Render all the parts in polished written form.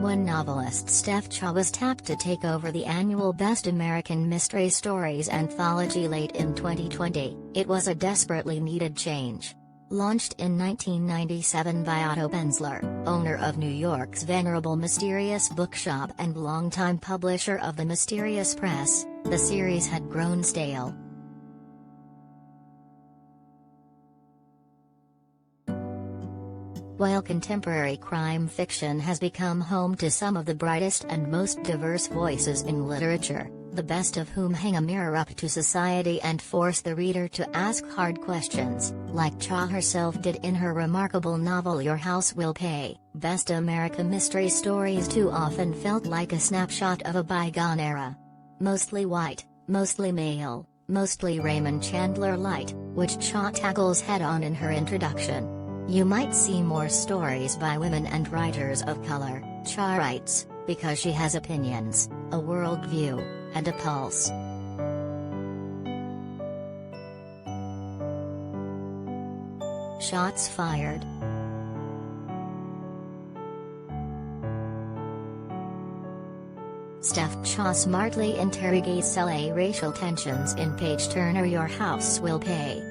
#1 novelist Steph Cha was tapped to take over the annual Best American Mystery Stories anthology late in 2020. It was a desperately needed change. Launched in 1997 by Otto Penzler, owner of New York's venerable Mysterious Bookshop and longtime publisher of the Mysterious Press, the series had grown stale. While contemporary crime fiction has become home to some of the brightest and most diverse voices in literature, the best of whom hang a mirror up to society and force the reader to ask hard questions, like Cha herself did in her remarkable novel Your House Will Pay, Best American Mystery Stories too often felt like a snapshot of a bygone era. Mostly white, mostly male, mostly Raymond Chandler light, which Cha tackles head-on in her introduction. You might see more stories by women and writers of color, Cha writes, because she has opinions, a worldview, and a pulse. Shots fired. Steph Cha smartly interrogates LA racial tensions in page-turner Your House Will Pay.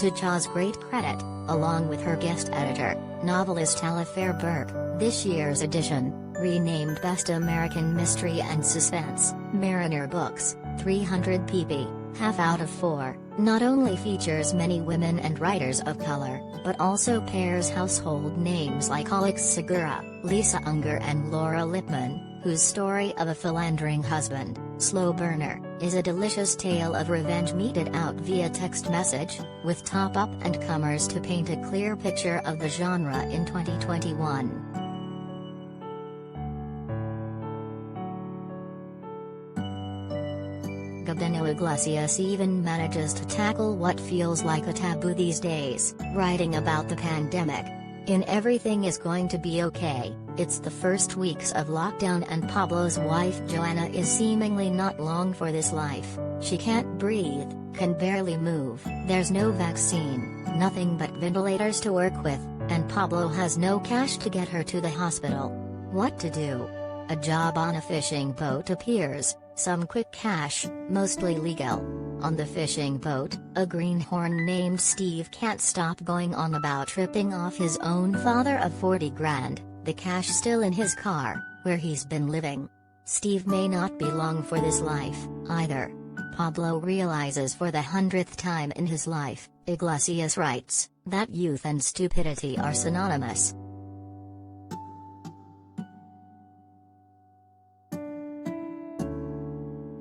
To Cha's great credit, along with her guest editor, novelist Alifair Burke, this year's edition, renamed Best American Mystery and Suspense, Mariner Books, 300 pp, half out of 4, not only features many women and writers of color, but also pairs household names like Alex Segura, Lisa Unger and Laura Lippman, whose story of a philandering husband, slow burner, is a delicious tale of revenge meted out via text message, with top-up and comers to paint a clear picture of the genre in 2021. Gabino Iglesias even manages to tackle what feels like a taboo these days, writing about the pandemic. In Everything Is Going to Be Okay, it's the first weeks of lockdown and Pablo's wife Joanna is seemingly not long for this life. She can't breathe, can barely move, there's no vaccine, nothing but ventilators to work with, and Pablo has no cash to get her to the hospital. What to do? A job on a fishing boat appears, some quick cash, mostly legal. On the fishing boat, a greenhorn named Steve can't stop going on about tripping off his own father of 40 grand, the cash still in his car, where he's been living. Steve may not be long for this life, either. Pablo realizes for the 100th time in his life, Iglesias writes, that youth and stupidity are synonymous.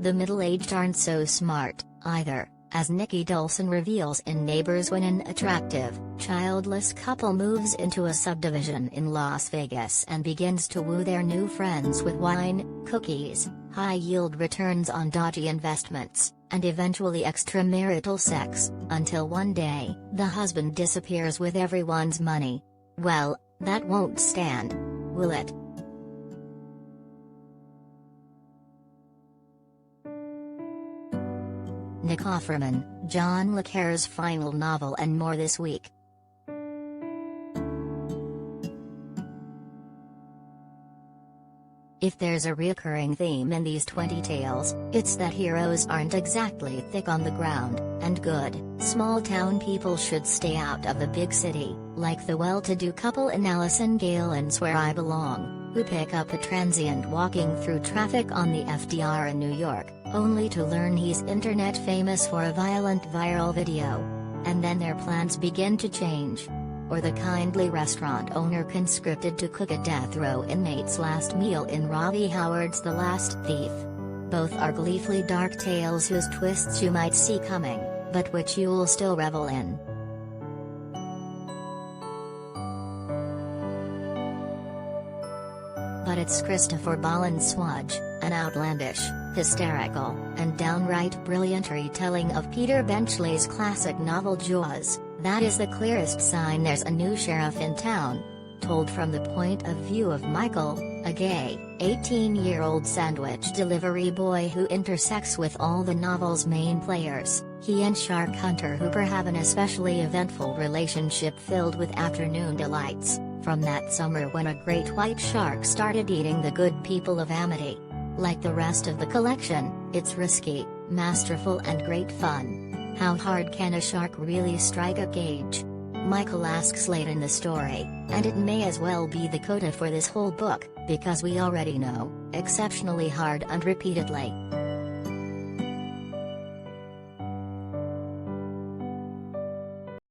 The middle-aged aren't so smart, either, as Nikki Dolson reveals in Neighbors when an attractive, childless couple moves into a subdivision in Las Vegas and begins to woo their new friends with wine, cookies, high-yield returns on dodgy investments, and eventually extramarital sex, until one day, the husband disappears with everyone's money. Well, that won't stand. Will it? Nick Offerman, John le Carre's final novel and more this week. If there's a recurring theme in these 20 tales, it's that heroes aren't exactly thick on the ground, and good, small-town people should stay out of the big city, like the well-to-do couple in Allison Galen's Where I Belong, who pick up a transient walking through traffic on the FDR in New York, only to learn he's internet famous for a violent viral video. And then their plans begin to change. Or the kindly restaurant owner conscripted to cook a death row inmate's last meal in Ravi Howard's The Last Thief. Both are gleefully dark tales whose twists you might see coming, but which you'll still revel in. But it's Christopher Bolland's Swudge, an outlandish, hysterical, and downright brilliant retelling of Peter Benchley's classic novel Jaws, that is the clearest sign there's a new sheriff in town. Told from the point of view of Michael, a gay, 18-year-old sandwich delivery boy who intersects with all the novel's main players, He and Shark Hunter Hooper have an especially eventful relationship filled with afternoon delights, from that summer when a great white shark started eating the good people of Amity. Like the rest of the collection, it's risky, masterful and great fun. How hard can a shark really strike a gauge? Michael asks late in the story, and it may as well be the coda for this whole book, because we already know, exceptionally hard and repeatedly.